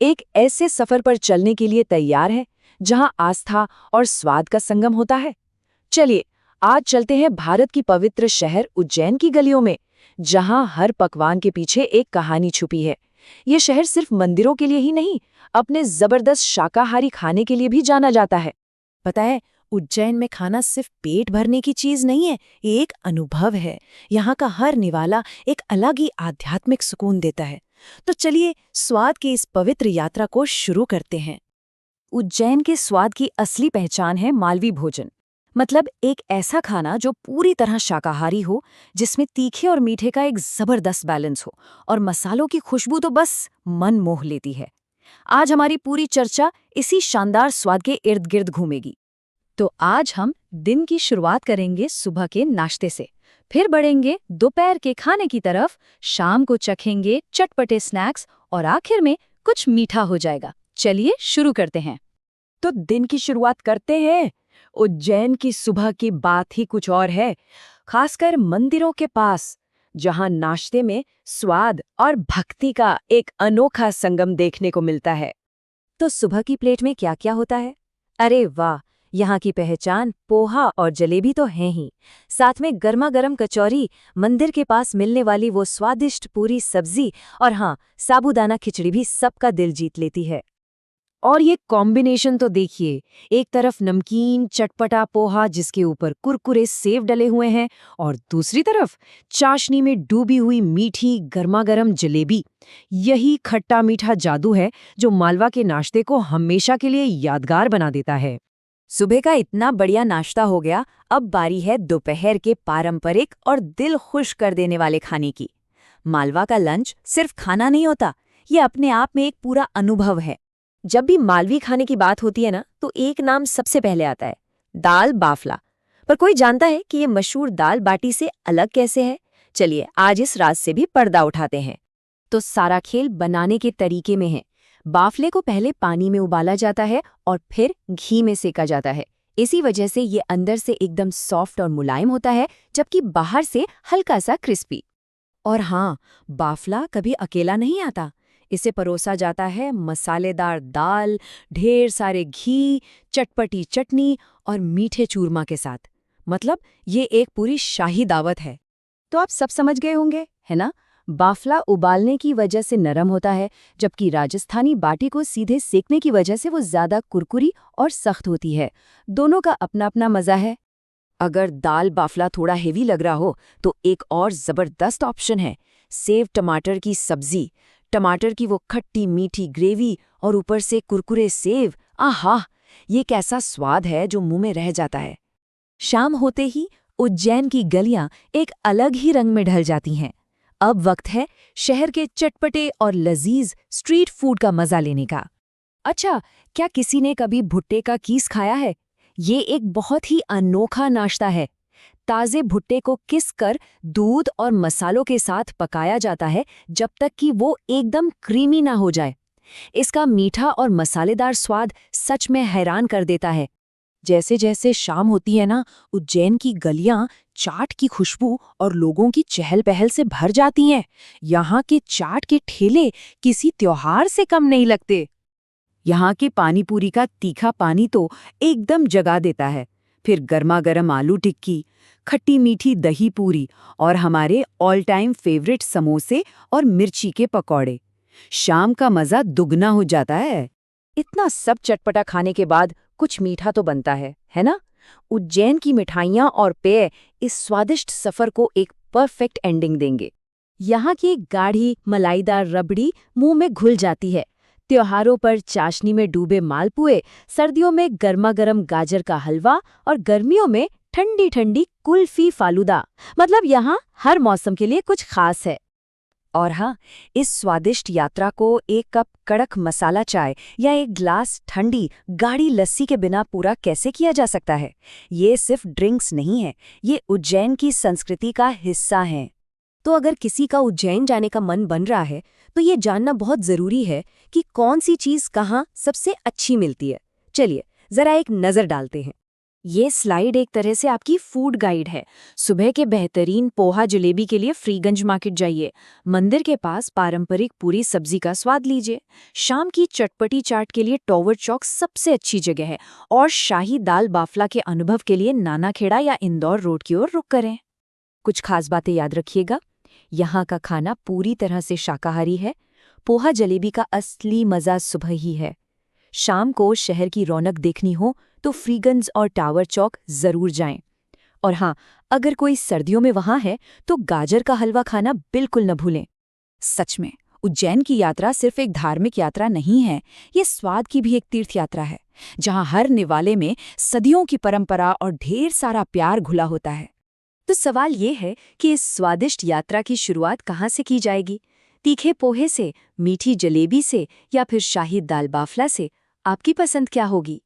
एक ऐसे सफर पर चलने के लिए तैयार है जहां आस्था और स्वाद का संगम होता है। चलिए, आज चलते हैं भारत की पवित्र शहर उज्जैन की गलियों में, जहां हर पकवान के पीछे एक कहानी छुपी है। ये शहर सिर्फ मंदिरों के लिए ही नहीं, अपने जबरदस्त शाकाहारी खाने के लिए भी जाना जाता है। पता है, उज्जैन में खाना सिर्फ पेट भरने की चीज नहीं है, ये एक अनुभव है। यहाँ का हर निवाला एक अलग ही आध्यात्मिक सुकून देता है। तो चलिए स्वाद की इस पवित्र यात्रा को शुरू करते हैं। उज्जैन के स्वाद की असली पहचान है मालवी भोजन। मतलब एक ऐसा खाना जो पूरी तरह शाकाहारी हो, जिसमें तीखे और मीठे का एक जबरदस्त बैलेंस हो, और मसालों की खुशबू तो बस मन मोह लेती है। आज हमारी पूरी चर्चा इसी शानदार स्वाद के इर्द गिर्द घूमेगी। तो आज हम दिन की शुरुआत करेंगे सुबह के नाश्ते से, फिर बढ़ेंगे दोपहर के खाने की तरफ, शाम को चखेंगे चटपटे स्नैक्स, और आखिर में कुछ मीठा हो जाएगा। चलिए शुरू करते हैं। तो दिन की शुरुआत करते हैं। उज्जैन की सुबह की बात ही कुछ और है, खासकर मंदिरों के पास, जहां नाश्ते में स्वाद और भक्ति का एक अनोखा संगम देखने को मिलता है। तो सुबह की प्लेट में क्या क्या होता है? अरे वाह, यहाँ की पहचान पोहा और जलेबी तो हैं ही, साथ में गर्मा गर्म कचौरी, मंदिर के पास मिलने वाली वो स्वादिष्ट पूरी सब्जी, और हाँ, साबूदाना खिचड़ी भी सबका दिल जीत लेती है। और ये कॉम्बिनेशन तो देखिए, एक तरफ नमकीन चटपटा पोहा जिसके ऊपर कुरकुरे सेव डले हुए हैं, और दूसरी तरफ चाशनी में डूबी हुई मीठी गर्मागर्म जलेबी। यही खट्टा मीठा जादू है जो मालवा के नाश्ते को हमेशा के लिए यादगार बना देता है। सुबह का इतना बढ़िया नाश्ता हो गया, अब बारी है दोपहर के पारंपरिक और दिल खुश कर देने वाले खाने की। मालवा का लंच सिर्फ खाना नहीं होता, ये अपने आप में एक पूरा अनुभव है। जब भी मालवी खाने की बात होती है ना, तो एक नाम सबसे पहले आता है, दाल बाफला। पर कोई जानता है कि ये मशहूर दाल बाटी से अलग कैसे है? चलिए आज इस राज से भी पर्दा उठाते हैं। तो सारा खेल बनाने के तरीके में है। बाफले को पहले पानी में उबाला जाता है और फिर घी में सेका जाता है। इसी वजह से ये अंदर से एकदम सॉफ्ट और मुलायम होता है, जबकि बाहर से हल्का सा क्रिस्पी। और हाँ, बाफला कभी अकेला नहीं आता। इसे परोसा जाता है मसालेदार दाल, ढेर सारे घी, चटपटी चटनी और मीठे चूरमा के साथ। मतलब ये एक पूरी शाही दावत है। तो आप सब समझ गए होंगे, है ना? बाफला उबालने की वजह से नरम होता है, जबकि राजस्थानी बाटी को सीधे सेकने की वजह से वो ज्यादा कुरकुरी और सख्त होती है। दोनों का अपना अपना मजा है। अगर दाल बाफला थोड़ा हेवी लग रहा हो, तो एक और जबरदस्त ऑप्शन है, सेव टमाटर की सब्जी। टमाटर की वो खट्टी मीठी ग्रेवी और ऊपर से कुरकुरे सेव, आहा! ये कैसा स्वाद है जो मुंह में रह जाता है। शाम होते ही उज्जैन की गलियां एक अलग ही रंग में ढल जाती हैं। अब वक्त है शहर के चटपटे और लजीज स्ट्रीट फूड का मजा लेने का। अच्छा, क्या किसी ने कभी भुट्टे का कीस खाया है? ये एक बहुत ही अनोखा नाश्ता है। ताजे भुट्टे को किस कर दूध और मसालों के साथ पकाया जाता है, जब तक कि वो एकदम क्रीमी ना हो जाए। इसका मीठा और मसालेदार स्वाद सच में हैरान कर देता है। जैसे जैसे शाम होती है ना, उज्जैन की गलियां चाट की खुशबू और लोगों की चहल पहल से भर जाती हैं। यहाँ के चाट के ठेले किसी त्योहार से कम नहीं लगते। यहाँ के पानीपुरी का तीखा पानी तो एकदम जगा देता है। फिर गर्मा गर्म आलू टिक्की, खट्टी मीठी दही पूरी, और हमारे ऑल टाइम फेवरेट समोसे और मिर्ची के पकौड़े। शाम का मजा दुगना हो जाता है। इतना सब चटपटा खाने के बाद कुछ मीठा तो बनता है ना? उज्जैन की मिठाइयाँ और पेय इस स्वादिष्ट सफर को एक परफेक्ट एंडिंग देंगे। यहाँ की गाढ़ी मलाईदार रबड़ी मुंह में घुल जाती है। त्योहारों पर चाशनी में डूबे मालपुए, सर्दियों में गर्मा गर्म गाजर का हलवा, और गर्मियों में ठंडी ठंडी कुल्फी फालूदा। मतलब यहाँ हर मौसम के लिए कुछ खास है। और हाँ, इस स्वादिष्ट यात्रा को एक कप कड़क मसाला चाय या एक ग्लास ठंडी गाढ़ी लस्सी के बिना पूरा कैसे किया जा सकता है? ये सिर्फ ड्रिंक्स नहीं है, ये उज्जैन की संस्कृति का हिस्सा है। तो अगर किसी का उज्जैन जाने का मन बन रहा है, तो ये जानना बहुत जरूरी है कि कौन सी चीज़ कहाँ सबसे अच्छी मिलती है। चलिए जरा एक नज़र डालते हैं। ये स्लाइड एक तरह से आपकी फूड गाइड है। सुबह के बेहतरीन पोहा जलेबी के लिए फ्रीगंज मार्केट जाइए, मंदिर के पास पारंपरिक पूरी सब्जी का स्वाद लीजिए, शाम की चटपटी चाट के लिए टॉवर चौक सबसे अच्छी जगह है, और शाही दाल बाफला के अनुभव के लिए नानाखेड़ा या इंदौर रोड की ओर रुख करें। कुछ खास बातें याद रखिएगा। यहाँ का खाना पूरी तरह से शाकाहारी है। पोहा जलेबी का असली मजा सुबह ही है। शाम को शहर की रौनक देखनी हो तो फ्रीगंज और टावर चौक जरूर जाएं। और हाँ, अगर कोई सर्दियों में वहां है तो गाजर का हलवा खाना बिल्कुल न भूलें। सच में उज्जैन की यात्रा सिर्फ एक धार्मिक यात्रा नहीं है, ये स्वाद की भी एक तीर्थ यात्रा है, जहां हर निवाले में सदियों की परंपरा और ढेर सारा प्यार घुला होता है। तो सवाल ये है कि इस स्वादिष्ट यात्रा की शुरुआत कहाँ से की जाएगी? तीखे पोहे से, मीठी जलेबी से, या फिर शाही दाल बाफला से? आपकी पसंद क्या होगी?